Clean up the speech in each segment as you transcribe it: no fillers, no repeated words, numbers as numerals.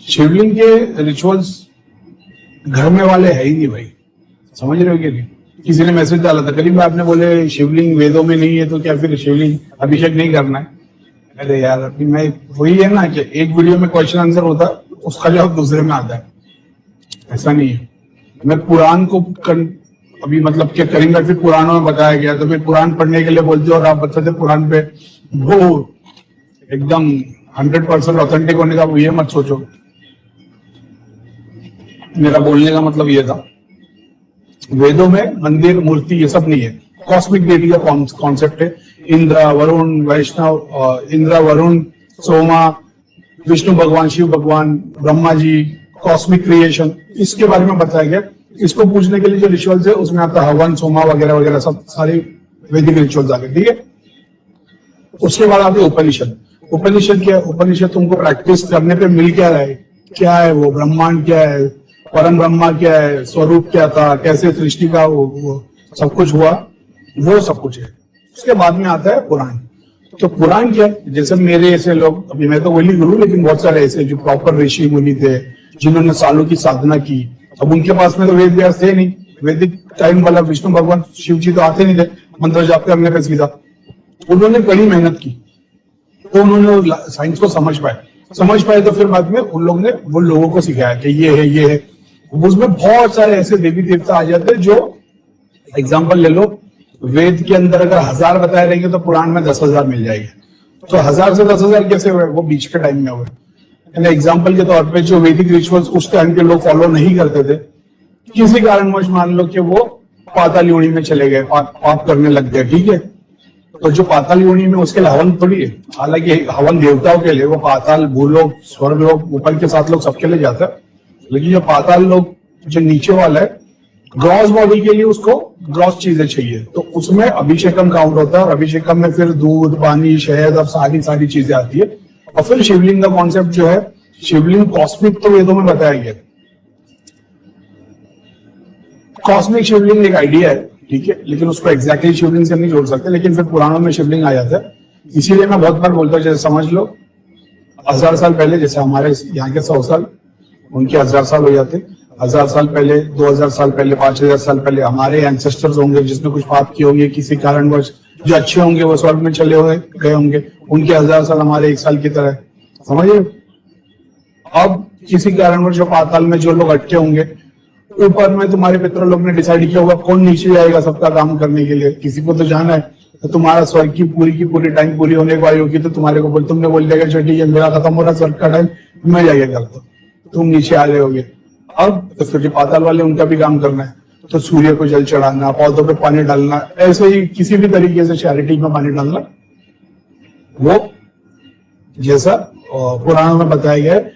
शिवलिंग के रिचुअल्स घर में वाले है ही नहीं भाई, समझ रहे हो कि नहीं? किसी ने मैसेज डाला था करीब आपने बोले शिवलिंग वेदों में नहीं है तो क्या फिर शिवलिंग अभिषेक नहीं करना है? अरे यार अभी मैं वही है ना कि एक वीडियो में क्वेश्चन आंसर होता उसका जवाब दूसरे में आता है, ऐसा नहीं है। मैं पुराण को अभी मतलब क्या करेंगे, फिर पुराणों में बताया गया तो फिर पुराण पढ़ने के लिए बोलते हो और आप बताते पुराण पे वो एकदम 100% ऑथेंटिक होने का ये मत सोचो। मेरा बोलने का मतलब ये था, वेदों में मंदिर मूर्ति ये सब नहीं है, कॉस्मिक डेटी का कॉन्सेप्ट है। इंद्र वरुण वैष्णव, इंद्र वरुण सोमा, विष्णु भगवान, शिव भगवान, ब्रह्मा जी, कॉस्मिक क्रिएशन, इसके बारे में बताया गया। इसको पूछने के लिए जो रिचुअल्स है उसमें आता है हवन, सोमा वगैरह वगैरह सब सारे वैदिक रिचुअल्स आ गए, ठीक है। उसके बाद आते उपनिषद। उपनिषद क्या है? उपनिषद तुमको प्रैक्टिस करने पे मिल क्या रहा है, क्या है वो ब्रह्मांड, क्या है परम ब्रह्मा, क्या है स्वरूप, क्या था, कैसे सृष्टि का वो सब कुछ हुआ, वो सब कुछ है। उसके बाद में आता है पुराण। तो पुराण क्या है? जैसे मेरे ऐसे लोग, अभी मैं तो वही गुरु, लेकिन बहुत सारे ऐसे जो प्रॉपर ऋषि मुनि थे जिन्होंने सालों की साधना की, अब उनके पास में तो वेद व्यास थे नहीं, वैदिक टाइम वाला विष्णु भगवान शिव जी तो आते नहीं थे मंत्र जाप करने का सीधा। उन्होंने कड़ी मेहनत की तो उन्होंने साइंस को समझ पाए तो फिर बाद में उन लोगों ने वो लोगों को सिखाया कि ये है। उसमें बहुत सारे ऐसे देवी देवता आ जाते हैं जो, एग्जाम्पल ले लो, वेद के अंदर अगर 1000 बताए रहेंगे तो पुराण में 10,000 मिल जाएंगे। तो 1000 से 10,000 कैसे हुए? वो बीच के टाइम में हुए। एग्जाम्पल के तौर पे जो वैदिक रिचुअल्स उस टाइम के लोग फॉलो नहीं करते थे, किसी कारणवश मान लो कि वो पाताल योनि में चले गए, पाप करने लग गए, ठीक है। तो जो पाताल योनि में उसके लिए हवन थोड़ी है, हालांकि हवन देवताओं के लिए, वो पाताल, भूलोक, स्वर्ग लोग, ऊपर के 7 लोग सबके लिए जाता है। लेकिन जो पाताल लोग जो नीचे वाला है, ग्रॉस बॉडी के लिए उसको ग्रॉस चीजें चाहिए, तो उसमें अभिषेकम काउंट होता है। और अभिषेकम में फिर दूध, पानी, शहद, अब सारी चीजें आती है। और फिर शिवलिंग का कॉन्सेप्ट जो है, शिवलिंग कॉस्मिक तो वेदों में बताया गया, कॉस्मिक शिवलिंग एक आइडिया है, ठीक है, लेकिन उसको एग्जैक्टली शिवलिंग से नहीं जोड़ सकते, लेकिन फिर पुराणों में शिवलिंग आ जाता है। इसीलिए मैं बहुत बार बोलता हूँ, जैसे समझ लो 1000 साल पहले, जैसे हमारे यहाँ के 100 साल, उनके 1000 साल हो जाते, 1000 साल पहले, 2000 साल पहले, 5000 साल पहले हमारे एंसेस्टर्स होंगे जिसने कुछ पाप किए होंगे किसी कारणवश, जो अच्छे होंगे वो स्वर्ग में चले गए होंगे, उनके 1000 साल हमारे 1 साल की तरह, समझिए। अब किसी कारणवश जो पाताल में जो लोग अटके होंगे, ऊपर में तुम्हारे पितर लोग ने डिसाइड किया होगा कौन नीचे जाएगा सबका काम करने के लिए, किसी को तो जाना है। तो तुम्हारा स्वर्ग की पूरी टाइम पूरी होने वाली होगी, तो तुम्हारे को तुमने बोल दिया कि ठीक है मेरा खत्म हो रहा स्वर्ग का टाइम, मैं जाके करता हूँ, तुम नीचे आ गए होगे। अब तो फिर पाताल वाले उनका भी काम करना है, तो सूर्य को जल चढ़ाना, पौधों पे पानी डालना, ऐसे ही किसी भी तरीके से चैरिटी में पानी डालना, वो जैसा पुराणों में बताया गया है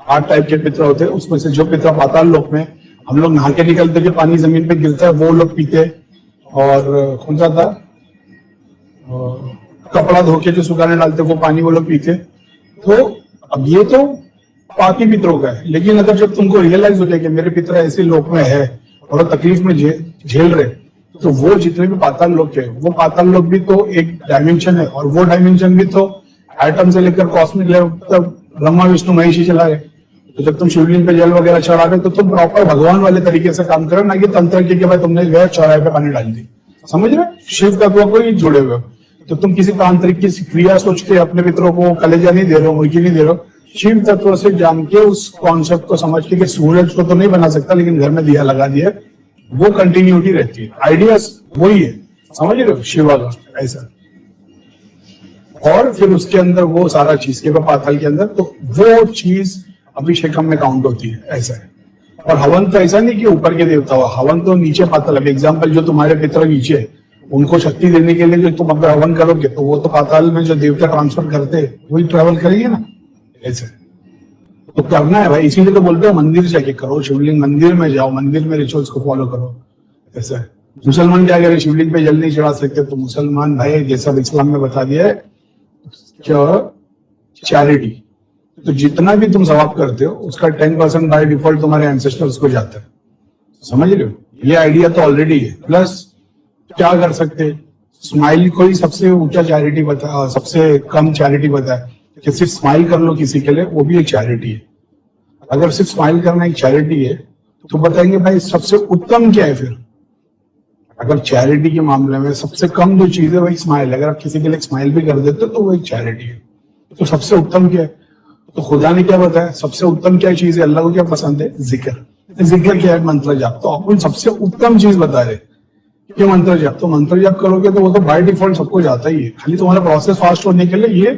8 टाइप के पितर होते हैं। उसमें से जो पितर पाताल लोक में हम लोग नहा के निकलते कि पानी जमीन पे गिरता है, वो लोग पीते। और कौन सा था, कपड़ा धो के जो सुखाने डालते वो पानी वो लोग पीते। तो अब ये तो पापी पितरों का है, लेकिन अगर जब तुमको रियलाइज हो जाए कि मेरे पितर ऐसे लोक में है और तकलीफ में झेल रहे, तो वो जितने भी पाताल लोक है, वो पाताल लोक भी तो एक डायमेंशन है, और वो डायमेंशन भी तो एटम से लेकर कॉस्मिक लेवल तक ब्रह्मा विष्णु महेश ही चला रहे। तो जब तुम शिवलिंग पे जल वगैरह चढ़ा रहे तो तुम प्रॉपर भगवान वाले तरीके से काम करो, ना कि तंत्र के भाई तुमने गए चौराहे पे पानी डाल दी, समझ रहे? शिव तत्व को ही जुड़े हुए। तो तुम किसी तांत्रिक की क्रिया सोच के अपने पितरों को कलेजा नहीं दे रहे हो, मुर्गी नहीं दे रहे हो, शिव तत्व से जान के उस कॉन्सेप्ट को समझ के कि सूरज को तो नहीं बना सकता लेकिन घर में दिया लगा दिया, वो कंटिन्यूटी रहती है। आइडिया वही है, समझ रहे हो, शिवा का ऐसा। और फिर उसके अंदर वो सारा चीज के पाताल के अंदर, तो वो चीज अभिषेकम में काउंट होती है, ऐसा है। और हवन तो ऐसा नहीं कि ऊपर के देवता हुआ, हवन तो नीचे पाताल। अब एग्जाम्पल, जो तुम्हारे पितर नीचे है उनको शक्ति देने के लिए जो तुम अगर हवन करोगे तो वो तो पाताल में जो देवता ट्रांसफर करते वही ट्रेवल करेंगे ना, ऐसे। तो करना है भाई, इसीलिए तो बोलते हो मंदिर जाके करो, शिवलिंग मंदिर में जाओ, मंदिर में रिचुअल्स को फॉलो करो, ऐसा है। मुसलमान क्या करें, शिवलिंग पे जल नहीं चढ़ा सकते, तो मुसलमान भाई जैसा इस्लाम में बता दिया है क्या, चैरिटी। तो जितना भी तुम सवाब करते हो उसका 10% बाय डिफॉल्ट तुम्हारे एंसेस्टर्स को जाता है, समझ रहे हो? ये आइडिया तो ऑलरेडी है। प्लस क्या कर सकते, स्माइल को ही सबसे ऊंचा चैरिटी सबसे कम चैरिटी बताया कि सिर्फ स्माइल कर लो किसी के लिए, वो भी एक चैरिटी है। अगर सिर्फ स्माइल करना एक चैरिटी है तो बताएंगे भाई सबसे उत्तम क्या है फिर। अगर चैरिटी के मामले में सबसे कम जो चीज है वही स्माइल है, अगर आप किसी के लिए स्माइल भी कर देते हो तो वो एक चैरिटी है। तो सबसे उत्तम क्या है? तो खुदा ने क्या बताया सबसे उत्तम क्या चीज है, अल्लाह को क्या पसंद है? जिक्र। जिक्र क्या है? मंत्र जाप। तो आपको सबसे उत्तम चीज बता रहे कि मंत्र जाप। तो मंत्र जाप करोगे तो वो तो बाय डिफॉल्ट सबको जाता ही है, खाली तुम्हारा प्रोसेस फास्ट होने के लिए ये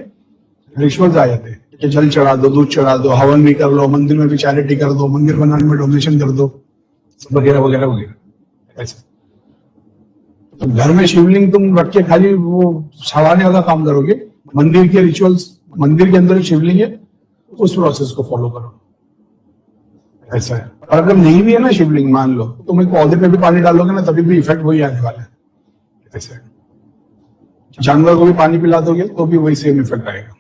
रिचुअल्स आ जाते हैं कि जल चढ़ा दो, दूध चढ़ा दो, हवन भी कर लो, मंदिर में भी चैरिटी कर दो, मंदिर बनाने में डोनेशन कर दो, वगैरह वगैरह वगैरह ऐसे। तो घर में शिवलिंग तुम रख के खाली वो सड़ाने वाला काम करोगे, मंदिर के रिचुअल्स, मंदिर के अंदर शिवलिंग है उस प्रोसेस को फॉलो करो, ऐसा है। और अगर नहीं भी है ना शिवलिंग, मान लो तुम एक पौधे पे भी पानी डालोगे ना तभी भी इफेक्ट वही आने वाला है, ऐसा है। जानवर को भी पानी पिला दोगे तो भी वही सेम इफेक्ट आएगा।